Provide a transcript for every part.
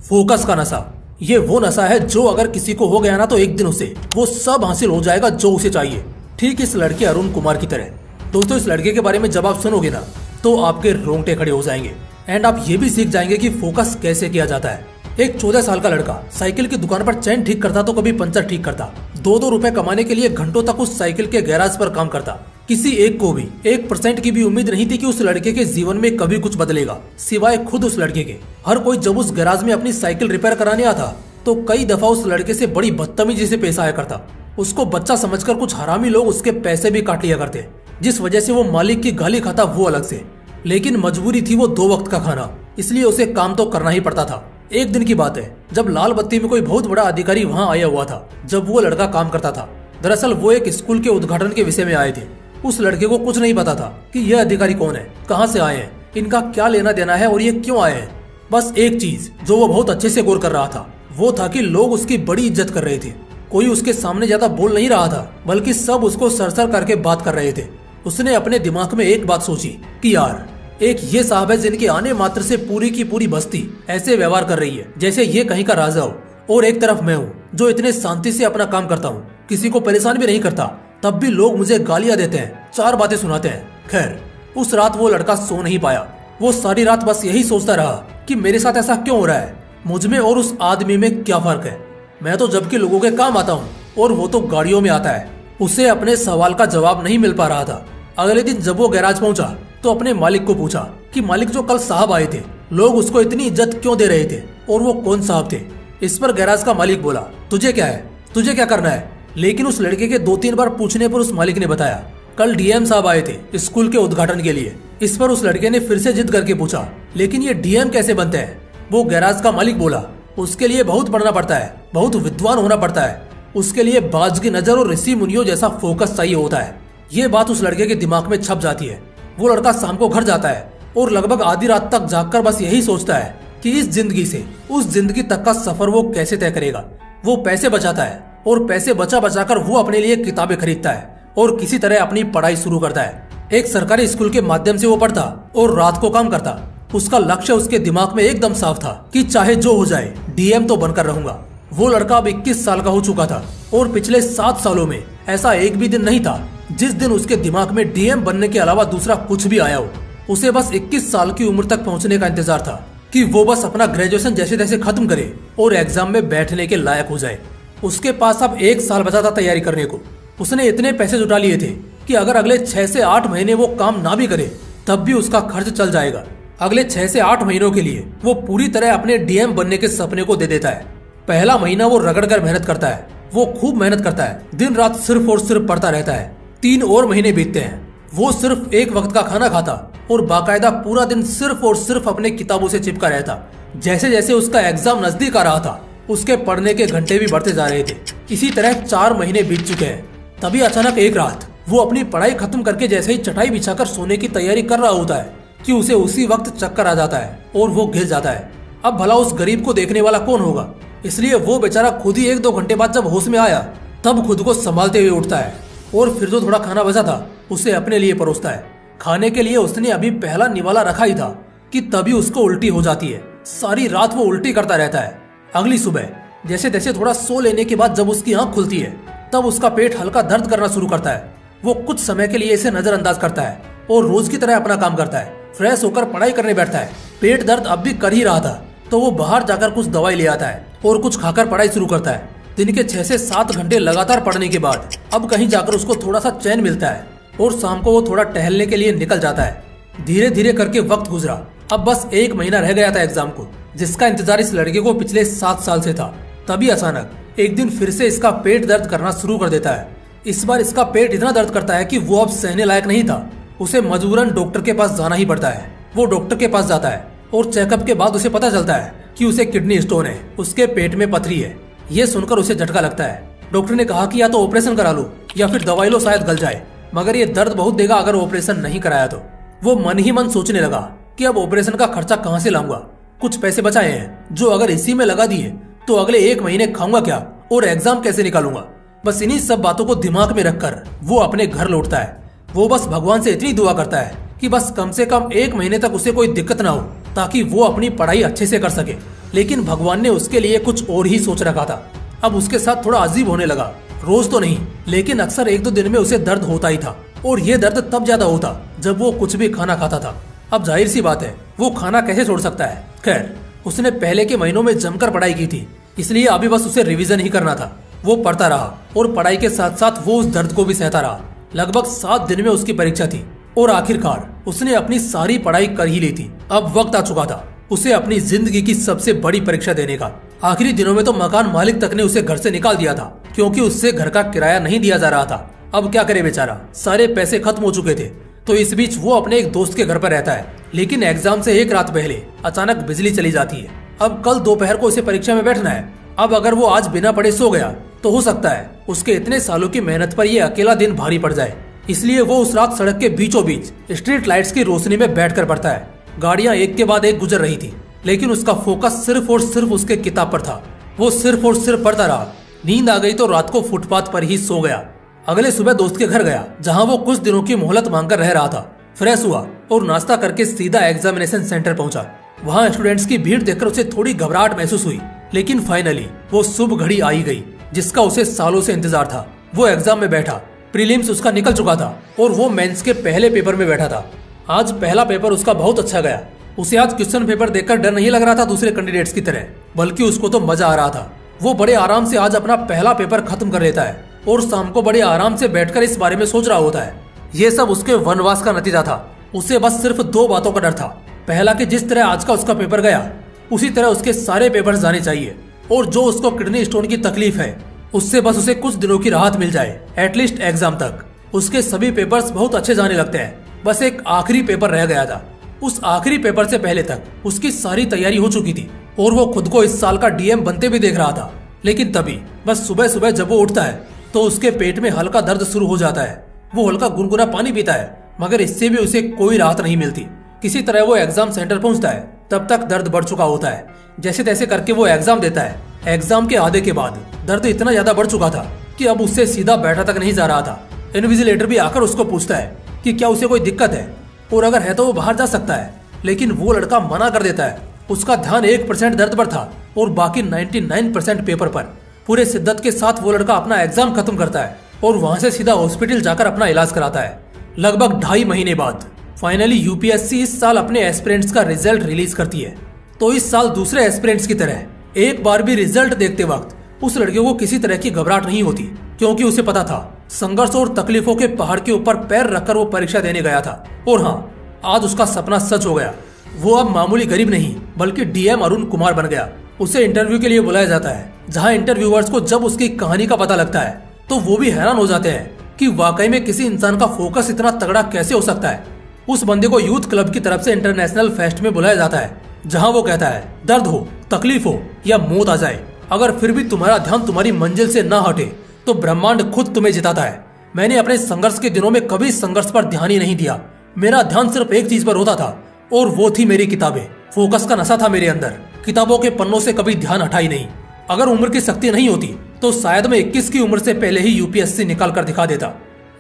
Focus का नशा। ये वो नशा है जो अगर किसी को हो गया ना तो एक दिन उसे वो सब हासिल हो जाएगा जो उसे चाहिए। ठीक इस लड़के अरुण कुमार की तरह। दोस्तों, इस लड़के के बारे में जब आप सुनोगे ना तो आपके रोंगटे खड़े हो जाएंगे एंड आप ये भी सीख जाएंगे कि फोकस कैसे किया जाता है। एक 14 साल का लड़का साइकिल की दुकान पर चैन ठीक करता तो कभी पंचर ठीक करता। 2-2 रुपए कमाने के लिए घंटों तक उस साइकिल के गैराज पर काम करता। किसी एक को भी 1% की भी उम्मीद नहीं थी कि उस लड़के के जीवन में कभी कुछ बदलेगा, सिवाय खुद उस लड़के के। हर कोई जब उस गैराज में अपनी साइकिल रिपेयर कराने आता तो कई दफा उस लड़के से बड़ी बदतमीजी से पेश आया करता। उसको बच्चा समझकर कुछ हरामी लोग उसके पैसे भी काट लिया करते, जिस वजह से वो मालिक की गाली खाता वो अलग से। लेकिन मजबूरी थी वो 2 वक्त का खाना, इसलिए उसे काम तो करना ही पड़ता था। एक दिन की बात है जब लाल बत्ती में कोई बहुत बड़ा अधिकारी वहाँ आया हुआ था जब वो लड़का काम करता था। दरअसल वो एक स्कूल के उद्घाटन के विषय में आए थे। उस लड़के को कुछ नहीं पता था कि यह अधिकारी कौन है, कहाँ से आए हैं, इनका क्या लेना देना है और ये क्यों आए हैं। बस एक चीज जो वो बहुत अच्छे से गौर कर रहा था वो था कि लोग उसकी बड़ी इज्जत कर रहे थे। कोई उसके सामने ज्यादा बोल नहीं रहा था, बल्कि सब उसको सरसर करके बात कर रहे थे। उसने अपने दिमाग में एक बात सोची कि यार, एक ये साहब है जिनके आने मात्र से पूरी की पूरी बस्ती ऐसे व्यवहार कर रही है जैसे ये कहीं का राजा हो, और एक तरफ मैं हूँ जो इतने शांति से अपना काम करता हूँ, किसी को परेशान भी नहीं करता, तब भी लोग मुझे गालियां देते हैं, 4 बातें सुनाते हैं। खैर, उस रात वो लड़का सो नहीं पाया। वो सारी रात बस यही सोचता रहा कि मेरे साथ ऐसा क्यों हो रहा है, मुझ में और उस आदमी में क्या फर्क है। मैं तो जबकि लोगों के काम आता हूँ और वो तो गाड़ियों में आता है। उसे अपने सवाल का जवाब नहीं मिल पा रहा था। अगले दिन जब वो गैराज पहुंचा तो अपने मालिक को पूछा कि मालिक, जो कल साहब आए थे, लोग उसको इतनी इज्जत क्यों दे रहे थे और वो कौन साहब थे। इस पर गैराज का मालिक बोला, तुझे क्या है, तुझे क्या करना है। लेकिन उस लड़के के 2-3 बार पूछने पर उस मालिक ने बताया, कल डीएम साहब आए थे स्कूल के उद्घाटन के लिए। इस पर उस लड़के ने फिर से जिद करके पूछा, लेकिन ये डीएम कैसे बनते हैं। वो गैराज का मालिक बोला, उसके लिए बहुत पढ़ना पड़ता है, बहुत विद्वान होना पड़ता है, उसके लिए बाज की नजर और ऋषि मुनियों जैसा फोकस चाहिए होता है। ये बात उस लड़के के दिमाग में छप जाती है। वो लड़का शाम को घर जाता है और लगभग आधी रात तक जागकर बस यही सोचता है कि इस जिंदगी से उस जिंदगी तक का सफर वो कैसे तय करेगा। वो पैसे बचाता है और पैसे बचा बचाकर वो अपने लिए किताबें खरीदता है और किसी तरह अपनी पढ़ाई शुरू करता है। एक सरकारी स्कूल के माध्यम से वो पढ़ता और रात को काम करता। उसका लक्ष्य उसके दिमाग में एकदम साफ था कि चाहे जो हो जाए डीएम तो बनकर रहूंगा। वो लड़का अब 21 साल का हो चुका था और पिछले 7 सालों में ऐसा एक भी दिन नहीं था जिस दिन उसके दिमाग में डीएम बनने के अलावा दूसरा कुछ भी आया हो। उसे बस 21 साल की उम्र तक पहुंचने का इंतजार था कि वो बस अपना ग्रेजुएशन जैसे तैसे खत्म करे और एग्जाम में बैठने के लायक हो जाए। उसके पास अब 1 साल बचा था तैयारी करने को। उसने इतने पैसे जुटा लिए थे कि अगर अगले 6 से 8 महीने वो काम ना भी करे तब भी उसका खर्च चल जाएगा। अगले 6 से 8 महीनों के लिए वो पूरी तरह अपने डीएम बनने के सपने को दे देता है। पहला महीना वो रगड़ कर मेहनत करता है। वो खूब मेहनत करता है, दिन रात सिर्फ और सिर्फ पढ़ता रहता है। 3 और महीने बीतते हैं। वो सिर्फ 1 वक्त का खाना खाता और बाकायदा पूरा दिन सिर्फ और सिर्फ अपने किताबों से चिपका रहता। जैसे जैसे उसका एग्जाम नजदीक आ रहा था उसके पढ़ने के घंटे भी बढ़ते जा रहे थे। इसी तरह 4 महीने बीत चुके हैं। तभी अचानक एक रात वो अपनी पढ़ाई खत्म करके जैसे ही चटाई बिछाकर सोने की तैयारी कर रहा होता है कि उसे उसी वक्त चक्कर आ जाता है और वो गिर जाता है। अब भला उस गरीब को देखने वाला कौन होगा, इसलिए वो बेचारा खुद ही 1-2 घंटे बाद जब होश में आया तब खुद को संभालते हुए उठता है और फिर जो थोड़ा खाना बचा था उसे अपने लिए परोसता है। खाने के लिए उसने अभी पहला निवाला रखा ही था कि तभी उसको उल्टी हो जाती है। सारी रात वो उल्टी करता रहता है। अगली सुबह जैसे तैसे थोड़ा सो लेने के बाद जब उसकी आंख खुलती है तब उसका पेट हल्का दर्द करना शुरू करता है। वो कुछ समय के लिए इसे नजरअंदाज करता है और रोज की तरह अपना काम करता है। फ्रेश होकर पढ़ाई करने बैठता है। पेट दर्द अब भी कर ही रहा था तो वो बाहर जाकर कुछ दवाई ले आता है और कुछ खाकर पढ़ाई शुरू करता है। दिन के 6 से 7 घंटे लगातार पढ़ने के बाद अब कहीं जाकर उसको थोड़ा सा चैन मिलता है और शाम को वो थोड़ा टहलने के लिए निकल जाता है। धीरे धीरे करके वक्त गुजरा। अब बस 1 महीना रह गया था एग्जाम को, जिसका इंतजार इस लड़के को पिछले 7 साल से था। तभी अचानक एक दिन फिर से इसका पेट दर्द करना शुरू कर देता है। इस बार इसका पेट इतना दर्द करता है कि वो अब सहने लायक नहीं था। उसे मजबूरन डॉक्टर के पास जाना ही पड़ता है। वो डॉक्टर के पास जाता है और चेकअप के बाद उसे पता चलता है कि उसे किडनी स्टोन है, उसके पेट में पथरी है। ये सुनकर उसे झटका लगता है। डॉक्टर ने कहा कि या तो ऑपरेशन करा लो या फिर दवाई लो, शायद गल जाए, मगर ये दर्द बहुत देगा अगर ऑपरेशन नहीं कराया तो। वो मन ही मन सोचने लगा कि अब ऑपरेशन का खर्चा कहाँ से लाऊंगा। कुछ पैसे बचाए हैं जो अगर इसी में लगा दिए तो अगले 1 महीने खाऊंगा क्या और एग्जाम कैसे निकालूंगा। बस इन्हीं सब बातों को दिमाग में रखकर वो अपने घर लौटता है। वो बस भगवान से इतनी दुआ करता है कि बस कम से कम 1 महीने तक उसे कोई दिक्कत ना हो ताकि वो अपनी पढ़ाई अच्छे से कर सके। लेकिन भगवान ने उसके लिए कुछ और ही सोच रखा था। अब उसके साथ थोड़ा अजीब होने लगा। रोज तो नहीं, लेकिन अक्सर 1-2 दिन में उसे दर्द होता ही था, और ये दर्द तब ज्यादा होता जब वो कुछ भी खाना खाता था। अब जाहिर सी बात है, वो खाना कैसे छोड़ सकता है। खैर, उसने पहले के महीनों में जमकर पढ़ाई की थी, इसलिए अभी बस उसे रिवीजन ही करना था। वो पढ़ता रहा और पढ़ाई के साथ साथ वो उस दर्द को भी सहता रहा। लगभग 7 दिन में उसकी परीक्षा थी और आखिरकार उसने अपनी सारी पढ़ाई कर ही ली थी। अब वक्त आ चुका था उसे अपनी जिंदगी की सबसे बड़ी परीक्षा देने का। आखिरी दिनों में तो मकान मालिक तक ने उसे घर से निकाल दिया था, क्योंकि उससे घर का किराया नहीं दिया जा रहा था। अब क्या करे बेचारा, सारे पैसे खत्म हो चुके थे। तो इस बीच वो अपने एक दोस्त के घर पर रहता है, लेकिन एग्जाम से एक रात पहले अचानक बिजली चली जाती है। अब कल दोपहर को उसे परीक्षा में बैठना है। अब अगर वो आज बिना पढ़े सो गया तो हो सकता है उसके इतने सालों की मेहनत पर ये अकेला दिन भारी पड़ जाए। इसलिए वो उस रात सड़क के बीचों बीच स्ट्रीट लाइट्स की रोशनी में बैठकर पढ़ता है। गाड़ियां एक के बाद एक गुजर रही थी, लेकिन उसका फोकस सिर्फ और सिर्फ उसके किताब पर था। वो सिर्फ और सिर्फ पढ़ता रहा। नींद आ गई तो रात को फुटपाथ पर ही सो गया। अगले सुबह दोस्त के घर गया, जहां वो कुछ दिनों की मोहलत मांगकर रह रहा था। फ्रेश हुआ और नाश्ता करके सीधा एग्जामिनेशन सेंटर पहुंचा। वहां स्टूडेंट्स की भीड़ देखकर उसे थोड़ी घबराहट महसूस हुई, लेकिन फाइनली वो शुभ घड़ी आई गई जिसका उसे सालों से इंतजार था। वो एग्जाम में बैठा। प्रीलिम्स उसका निकल चुका था और वो मेंस के पहले पेपर में बैठा था। आज पहला पेपर उसका बहुत अच्छा गया। उसे आज क्वेश्चन पेपर देखकर डर नहीं लग रहा था दूसरे कैंडिडेट्स की तरह, बल्कि उसको तो मजा आ रहा था। वो बड़े आराम से आज अपना पहला पेपर खत्म कर लेता है और शाम को बड़े आराम से बैठकर इस बारे में सोच रहा होता है। ये सब उसके वनवास का नतीजा था। उसे बस सिर्फ 2 बातों का डर था। पहला कि जिस तरह आज का उसका पेपर गया, उसी तरह उसके सारे पेपर्स जाने चाहिए, और जो उसको किडनी स्टोन की तकलीफ है उससे बस उसे कुछ दिनों की राहत मिल जाए, एटलीस्ट एग्जाम तक। उसके सभी पेपर्स बहुत अच्छे जाने लगते हैं। बस एक आखिरी पेपर रह गया था। उस आखिरी पेपर से पहले तक उसकी सारी तैयारी हो चुकी थी और वो खुद को इस साल का डीएम बनते भी देख रहा था। लेकिन तभी बस सुबह सुबह जब वो उठता है तो उसके पेट में हल्का दर्द शुरू हो जाता है। वो हल्का गुनगुना पानी पीता है, मगर इससे भी उसे कोई राहत नहीं मिलती। किसी तरह वो एग्जाम सेंटर पहुंचता है। तब तक दर्द बढ़ चुका होता है। जैसे तैसे करके वो एग्जाम देता है। एग्जाम के आधे के बाद दर्द इतना ज्यादा बढ़ चुका था कि अब उससे सीधा बैठा तक नहीं जा रहा था। इन्विजिलेटर भी आकर उसको पूछता है कि क्या उसे कोई दिक्कत है और अगर है तो वो बाहर जा सकता है, लेकिन वो लड़का मना कर देता है। उसका ध्यान 1% दर्द पर था और बाकी 99% पेपर पर। पूरे शिद्दत के साथ वो लड़का अपना एग्जाम खत्म करता है और वहां से सीधा हॉस्पिटल जाकर अपना इलाज कराता है। लगभग 2.5 महीने बाद फाइनली यूपीएससी इस साल अपने एस्पिरेंट्स का रिजल्ट रिलीज करती है। तो इस साल दूसरे एस्पिरेंट्स की तरह एक बार भी रिजल्ट देखते वक्त उस लड़के को किसी तरह की घबराहट नहीं होती, क्योंकि उसे पता था संघर्ष और तकलीफों के पहाड़ के ऊपर पैर रखकर वो परीक्षा देने गया था। और हाँ, आज उसका सपना सच हो गया। वो अब मामूली गरीब नहीं बल्कि डीएम अरुण कुमार बन गया। उसे इंटरव्यू के लिए बुलाया जाता है, जहां इंटरव्यूअर्स को जब उसकी कहानी का पता लगता है तो वो भी हैरान हो जाते हैं कि वाकई में किसी इंसान का फोकस इतना तगड़ा कैसे हो सकता है। उस बंदे को यूथ क्लब की तरफ से इंटरनेशनल फेस्ट में बुलाया जाता है, जहां वो कहता है दर्द हो, तकलीफ हो या मौत आ जाए, अगर फिर भी तुम्हारा ध्यान तुम्हारी मंजिल से ना हटे तो ब्रह्मांड खुद तुम्हें जिताता है। मैंने अपने संघर्ष के दिनों में कभी संघर्ष पर ध्यान ही नहीं दिया। मेरा ध्यान सिर्फ एक चीज पर होता था और वो थी मेरी किताबें। फोकस का नशा था मेरे अंदर। किताबों के पन्नों से कभी ध्यान हटा ही नहीं। अगर उम्र की शक्ति नहीं होती तो शायद मैं 21 की उम्र से पहले ही यूपीएससी निकाल कर दिखा देता।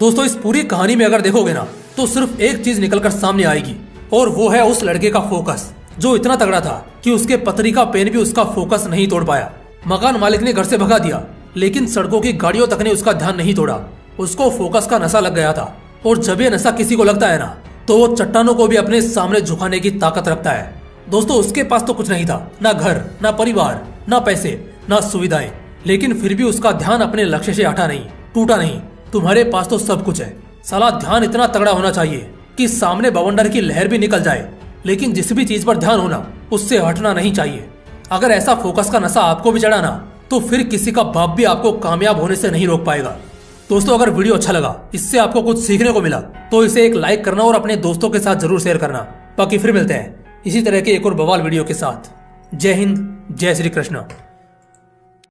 दोस्तों, इस पूरी कहानी में अगर देखोगे ना तो सिर्फ एक चीज निकल कर सामने आएगी, और वो है उस लड़के का फोकस, जो इतना तगड़ा था कि उसके पतरी का पेन भी उसका फोकस नहीं तोड़ पाया। मकान मालिक ने घर से भगा दिया, लेकिन सड़कों की गाड़ियों तक ने उसका ध्यान नहीं तोड़ा। उसको फोकस का नशा लग गया था, और जब ये नशा किसी को लगता है ना तो वो चट्टानों को भी अपने सामने झुकाने की ताकत रखता है। दोस्तों, उसके पास तो कुछ नहीं था, ना घर, ना परिवार, ना पैसे, ना सुविधाएं, लेकिन फिर भी उसका ध्यान अपने लक्ष्य से हटा नहीं, टूटा नहीं। तुम्हारे पास तो सब कुछ है, साला ध्यान इतना तगड़ा होना चाहिए कि सामने बवंडर की लहर भी निकल जाए, लेकिन जिस भी चीज पर ध्यान होना उससे हटना नहीं चाहिए। अगर ऐसा फोकस का नशा आपको भी चढ़ा ना तो फिर किसी का बाप भी आपको कामयाब होने से नहीं रोक पाएगा। दोस्तों, अगर वीडियो अच्छा लगा, इससे आपको कुछ सीखने को मिला, तो इसे एक लाइक करना और अपने दोस्तों के साथ जरूर शेयर करना। बाकी फिर मिलते हैं इसी तरह के एक और बवाल वीडियो के साथ। जय हिंद, जय श्री कृष्ण।